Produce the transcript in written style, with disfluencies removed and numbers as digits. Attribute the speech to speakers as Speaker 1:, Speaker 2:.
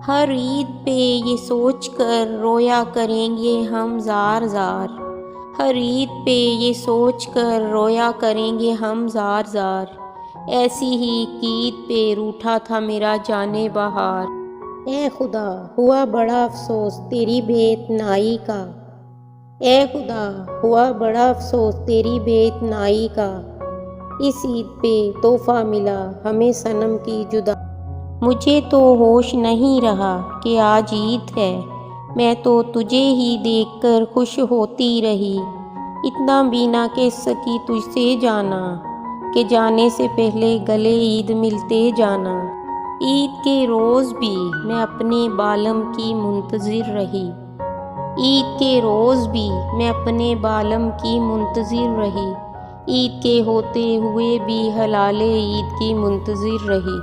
Speaker 1: हर ईद पे ये सोच कर रोया करेंगे हम ज़ार ज़ार। हर ईद पे ये सोच कर रोया करेंगे हम ज़ार ज़ार। ऐसी ही ईद पे रूठा था मेरा जाने बहार।
Speaker 2: ए खुदा, हुआ बड़ा अफसोस तेरी बेइतनाई का। ए खुदा, हुआ बड़ा अफसोस तेरी बेइतनाई का। इस ईद पे तोहफा मिला हमें सनम की जुदा।
Speaker 1: मुझे तो होश नहीं रहा कि आज ईद है। मैं तो तुझे ही देखकर खुश होती रही। इतना भी ना कह सकी तुझसे जाना कि जाने से पहले गले ईद मिलते जाना। ईद के रोज़ भी मैं अपने बालम की मुंतज़िर रही। ईद के रोज़ भी मैं अपने बालम की मुंतज़िर रही। ईद के होते हुए भी हलाले ईद की मुंतज़िर रही।